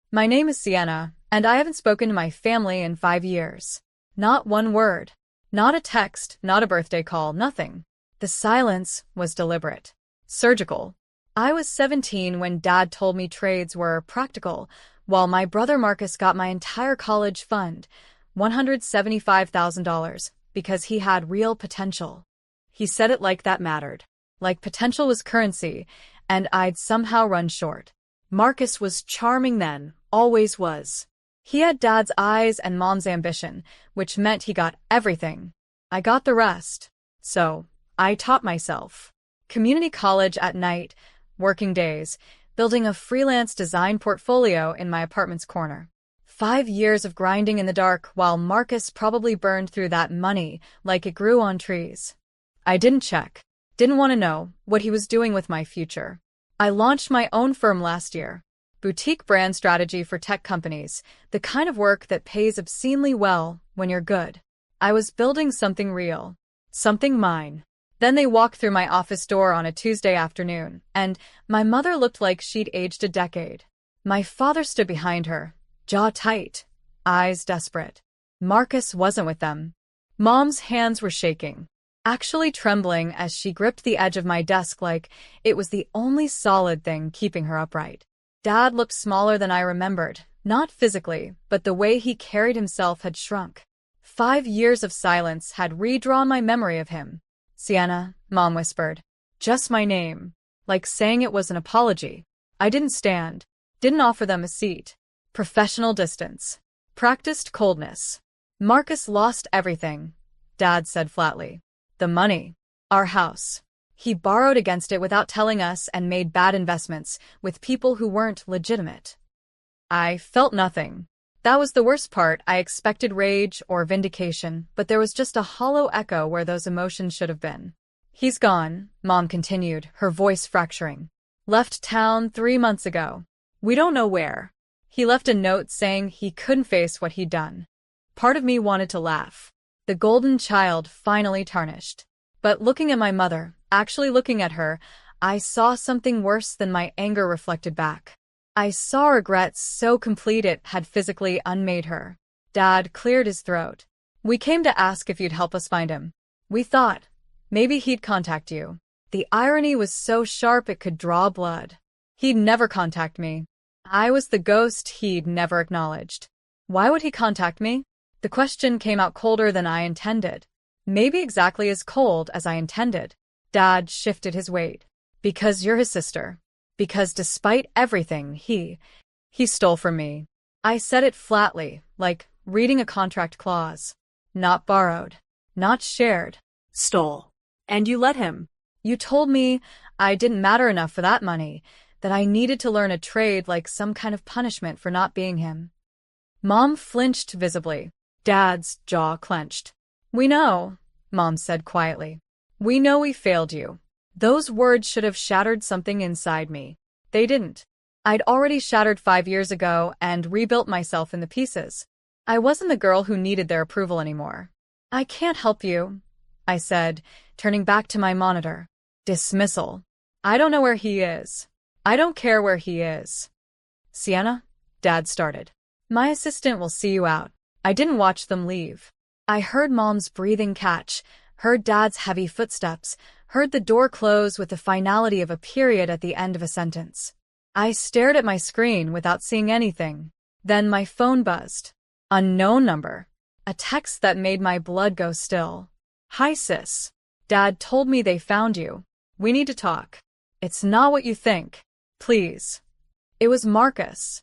My name is Sienna, and I haven't spoken to my family in 5 years. Not one word. Not a text, not a birthday call, nothing. The silence was deliberate. Surgical. I was 17 when Dad told me trades were practical, while my brother Marcus got my entire college fund, $175,000, because he had real potential. He said it like that mattered. Like potential was currency, and I'd somehow run short. Marcus was charming then, always was. He had Dad's eyes and Mom's ambition, which meant he got everything. I got the rest. So, I taught myself. Community college at night, working days, building a freelance design portfolio in my apartment's corner. 5 years of grinding in the dark while Marcus probably burned through that money like it grew on trees. I didn't check. Didn't want to know what he was doing with my future. I launched my own firm last year. Boutique brand strategy for tech companies, the kind of work that pays obscenely well when you're good. I was building something real. Something mine. Then they walked through my office door on a Tuesday afternoon, and my mother looked like she'd aged a decade. My father stood behind her, jaw tight, eyes desperate. Marcus wasn't with them. Mom's hands were shaking, actually trembling as she gripped the edge of my desk like it was the only solid thing keeping her upright. Dad looked smaller than I remembered, not physically, but the way he carried himself had shrunk. 5 years of silence had redrawn my memory of him. Sienna, Mom whispered. Just my name. Like saying it was an apology. I didn't stand. Didn't offer them a seat. Professional distance. Practiced coldness. Marcus lost everything, Dad said flatly. The money. Our house. He borrowed against it without telling us and made bad investments with people who weren't legitimate. I felt nothing. That was the worst part. I expected rage or vindication, but there was just a hollow echo where those emotions should have been. He's gone, Mom continued, her voice fracturing. Left town 3 months ago. We don't know where. He left a note saying he couldn't face what he'd done. Part of me wanted to laugh. The golden child finally tarnished. But looking at my mother, actually looking at her, I saw something worse than my anger reflected back. I saw regret so complete it had physically unmade her. Dad cleared his throat. We came to ask if you'd help us find him. We thought, maybe he'd contact you. The irony was so sharp it could draw blood. He'd never contact me. I was the ghost he'd never acknowledged. Why would he contact me? The question came out colder than I intended. Maybe exactly as cold as I intended. Dad shifted his weight. Because you're his sister. Because despite everything, he stole from me. I said it flatly, like reading a contract clause. Not borrowed. Not shared. Stole. And you let him. You told me I didn't matter enough for that money, that I needed to learn a trade like some kind of punishment for not being him. Mom flinched visibly. Dad's jaw clenched. We know, Mom said quietly. We know we failed you. Those words should have shattered something inside me. They didn't. I'd already shattered 5 years ago and rebuilt myself in the pieces. I wasn't the girl who needed their approval anymore. I can't help you, I said, turning back to my monitor. Dismissal. I don't know where he is. I don't care where he is. Sienna? Dad started. My assistant will see you out. I didn't watch them leave. I heard Mom's breathing catch, heard Dad's heavy footsteps, heard the door close with the finality of a period at the end of a sentence. I stared at my screen without seeing anything. Then my phone buzzed. Unknown number. A text that made my blood go still. Hi sis. Dad told me they found you. We need to talk. It's not what you think. Please. It was Marcus.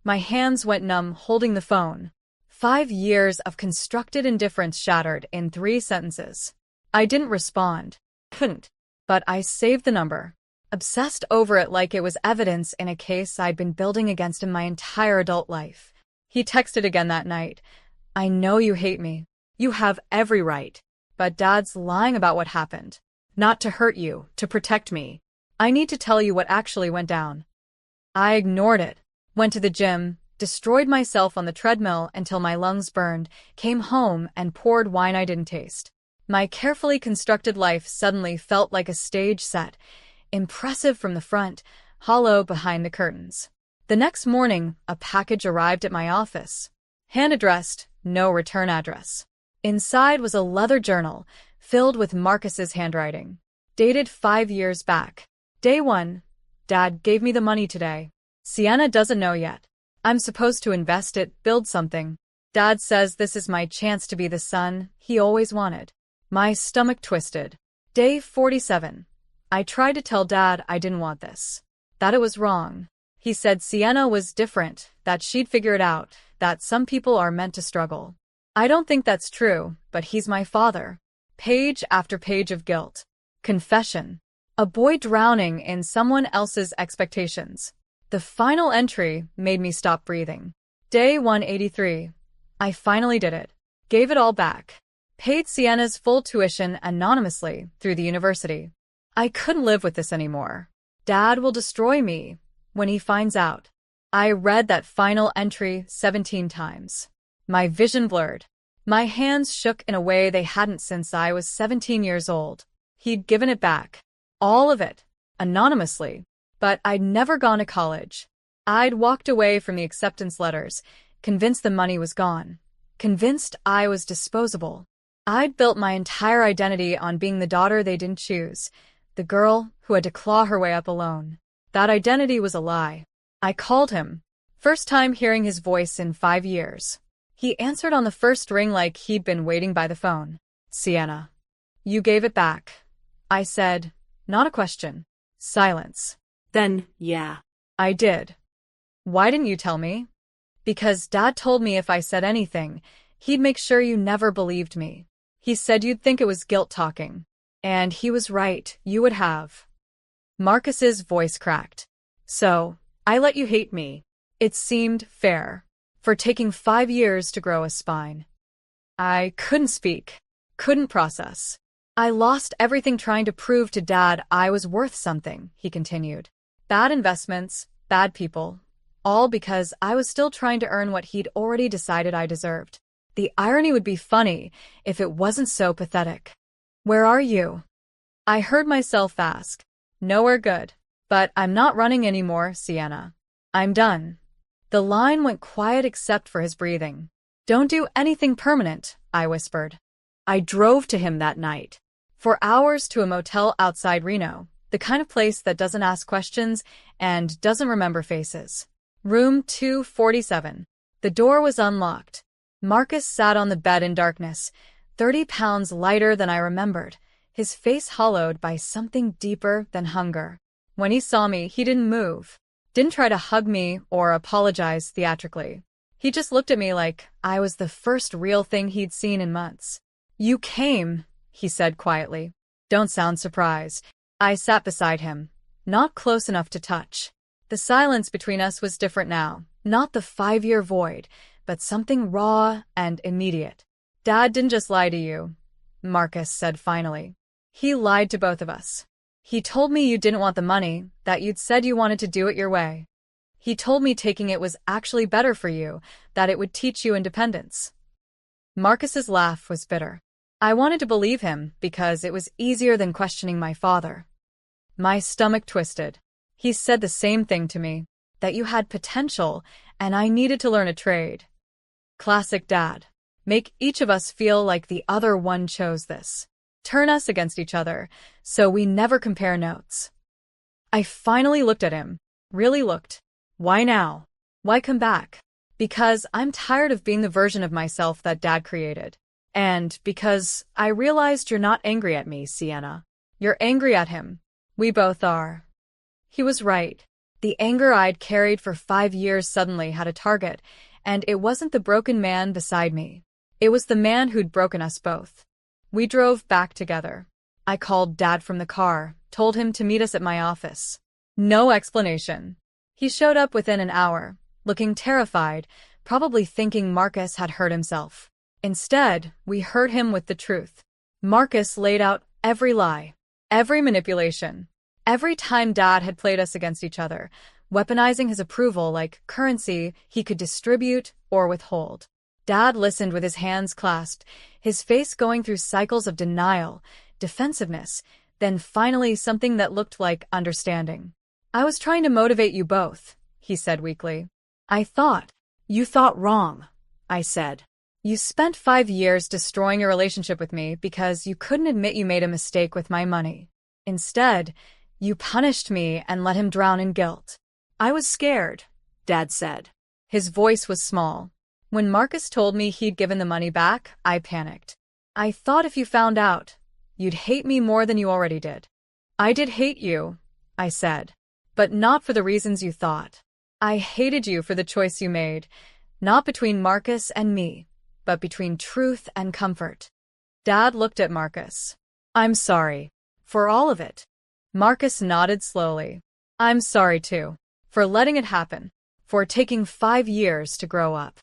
My hands went numb holding the phone. 5 years of constructed indifference shattered in 3 sentences. I didn't respond. Couldn't. But I saved the number. Obsessed over it like it was evidence in a case I'd been building against him my entire adult life. He texted again that night. I know you hate me. You have every right. But Dad's lying about what happened. Not to hurt you, to protect me. I need to tell you what actually went down. I ignored it. Went to the gym. Destroyed myself on the treadmill until my lungs burned, came home and poured wine I didn't taste. My carefully constructed life suddenly felt like a stage set, impressive from the front, hollow behind the curtains. The next morning, a package arrived at my office. Hand-addressed, no return address. Inside was a leather journal filled with Marcus's handwriting. Dated 5 years back. Day 1. Dad gave me the money today. Sienna doesn't know yet. I'm supposed to invest it, build something. Dad says this is my chance to be the son he always wanted. My stomach twisted. Day 47. I tried to tell Dad I didn't want this. That it was wrong. He said Sienna was different, that she'd figure it out, that some people are meant to struggle. I don't think that's true, but he's my father. Page after page of guilt. Confession. A boy drowning in someone else's expectations. The final entry made me stop breathing. Day 183. I finally did it. Gave it all back. Paid Sienna's full tuition anonymously through the university. I couldn't live with this anymore. Dad will destroy me when he finds out. I read that final entry 17 times. My vision blurred. My hands shook in a way they hadn't since I was 17 years old. He'd given it back. All of it. Anonymously. But I'd never gone to college. I'd walked away from the acceptance letters, convinced the money was gone. Convinced I was disposable. I'd built my entire identity on being the daughter they didn't choose. The girl who had to claw her way up alone. That identity was a lie. I called him. First time hearing his voice in 5 years. He answered on the first ring like he'd been waiting by the phone. Sienna. You gave it back. I said, not a question. Silence. Then, yeah. I did. Why didn't you tell me? Because Dad told me if I said anything, he'd make sure you never believed me. He said you'd think it was guilt talking. And he was right, you would have. Marcus's voice cracked. So, I let you hate me. It seemed fair. For taking 5 years to grow a spine. I couldn't speak. Couldn't process. I lost everything trying to prove to Dad I was worth something, he continued. Bad investments, bad people. All because I was still trying to earn what he'd already decided I deserved. The irony would be funny if it wasn't so pathetic. Where are you? I heard myself ask. Nowhere good. But I'm not running anymore, Sienna. I'm done. The line went quiet except for his breathing. Don't do anything permanent, I whispered. I drove to him that night. For hours to a motel outside Reno, the kind of place that doesn't ask questions and doesn't remember faces. Room 247. The door was unlocked. Marcus sat on the bed in darkness, 30 pounds lighter than I remembered, his face hollowed by something deeper than hunger. When he saw me, he didn't move. Didn't try to hug me or apologize theatrically. He just looked at me like I was the first real thing he'd seen in months. You came, he said quietly. Don't sound surprised. I sat beside him, not close enough to touch. The silence between us was different now, not the 5-year void, but something raw and immediate. Dad didn't just lie to you, Marcus said finally. He lied to both of us. He told me you didn't want the money, that you'd said you wanted to do it your way. He told me taking it was actually better for you, that it would teach you independence. Marcus's laugh was bitter. I wanted to believe him because it was easier than questioning my father. My stomach twisted. He said the same thing to me, that you had potential and I needed to learn a trade. Classic Dad. Make each of us feel like the other one chose this. Turn us against each other, so we never compare notes. I finally looked at him. Really looked. Why now? Why come back? Because I'm tired of being the version of myself that Dad created. And because I realized you're not angry at me, Sienna. You're angry at him. We both are. He was right. The anger I'd carried for 5 years suddenly had a target, and it wasn't the broken man beside me. It was the man who'd broken us both. We drove back together. I called Dad from the car, told him to meet us at my office. No explanation. He showed up within an hour, looking terrified, probably thinking Marcus had hurt himself. Instead, we hurt him with the truth. Marcus laid out every lie, every manipulation, every time Dad had played us against each other, weaponizing his approval like currency he could distribute or withhold. Dad listened with his hands clasped, his face going through cycles of denial, defensiveness, then finally something that looked like understanding. I was trying to motivate you both, he said weakly. You thought wrong, I said. You spent 5 years destroying your relationship with me because you couldn't admit you made a mistake with my money. Instead, you punished me and let him drown in guilt. I was scared, Dad said. His voice was small. When Marcus told me he'd given the money back, I panicked. I thought if you found out, you'd hate me more than you already did. I did hate you, I said, but not for the reasons you thought. I hated you for the choice you made, not between Marcus and me, but between truth and comfort. Dad looked at Marcus. I'm sorry. For all of it. Marcus nodded slowly. I'm sorry too. For letting it happen. For taking 5 years to grow up.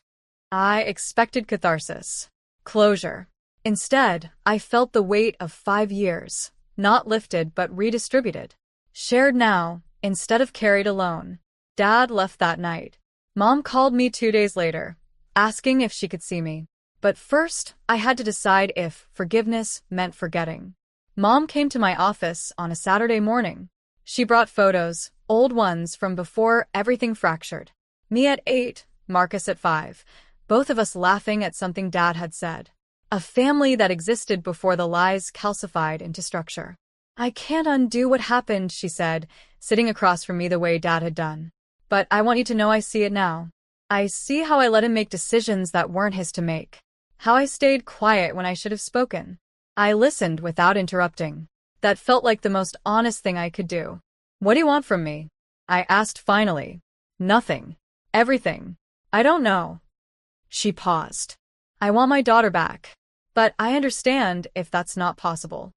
I expected catharsis. Closure. Instead, I felt the weight of 5 years, not lifted but redistributed. Shared now, instead of carried alone. Dad left that night. Mom called me 2 days later, asking if she could see me. But first, I had to decide if forgiveness meant forgetting. Mom came to my office on a Saturday morning. She brought photos, old ones from before everything fractured. Me at 8, Marcus at 5, both of us laughing at something Dad had said. A family that existed before the lies calcified into structure. I can't undo what happened, she said, sitting across from me the way Dad had done. But I want you to know I see it now. I see how I let him make decisions that weren't his to make. How I stayed quiet when I should have spoken. I listened without interrupting. That felt like the most honest thing I could do. What do you want from me? I asked finally. Nothing. Everything. I don't know. She paused. I want my daughter back. But I understand if that's not possible.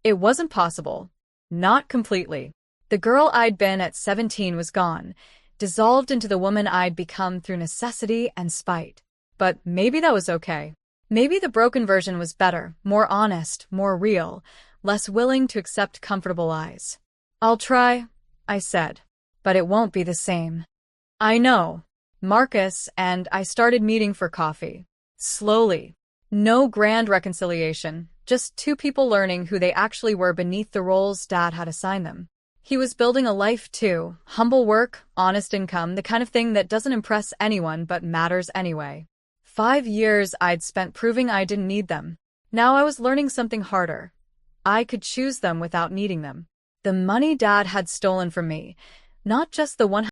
It wasn't possible. Not completely. The girl I'd been at 17 was gone, dissolved into the woman I'd become through necessity and spite. But maybe that was okay. Maybe the broken version was better, more honest, more real, less willing to accept comfortable lies. I'll try, I said, but it won't be the same. I know. Marcus and I started meeting for coffee. Slowly. No grand reconciliation, just 2 people learning who they actually were beneath the roles Dad had assigned them. He was building a life too, humble work, honest income, the kind of thing that doesn't impress anyone but matters anyway. 5 years I'd spent proving I didn't need them. Now I was learning something harder. I could choose them without needing them. The money Dad had stolen from me, not just the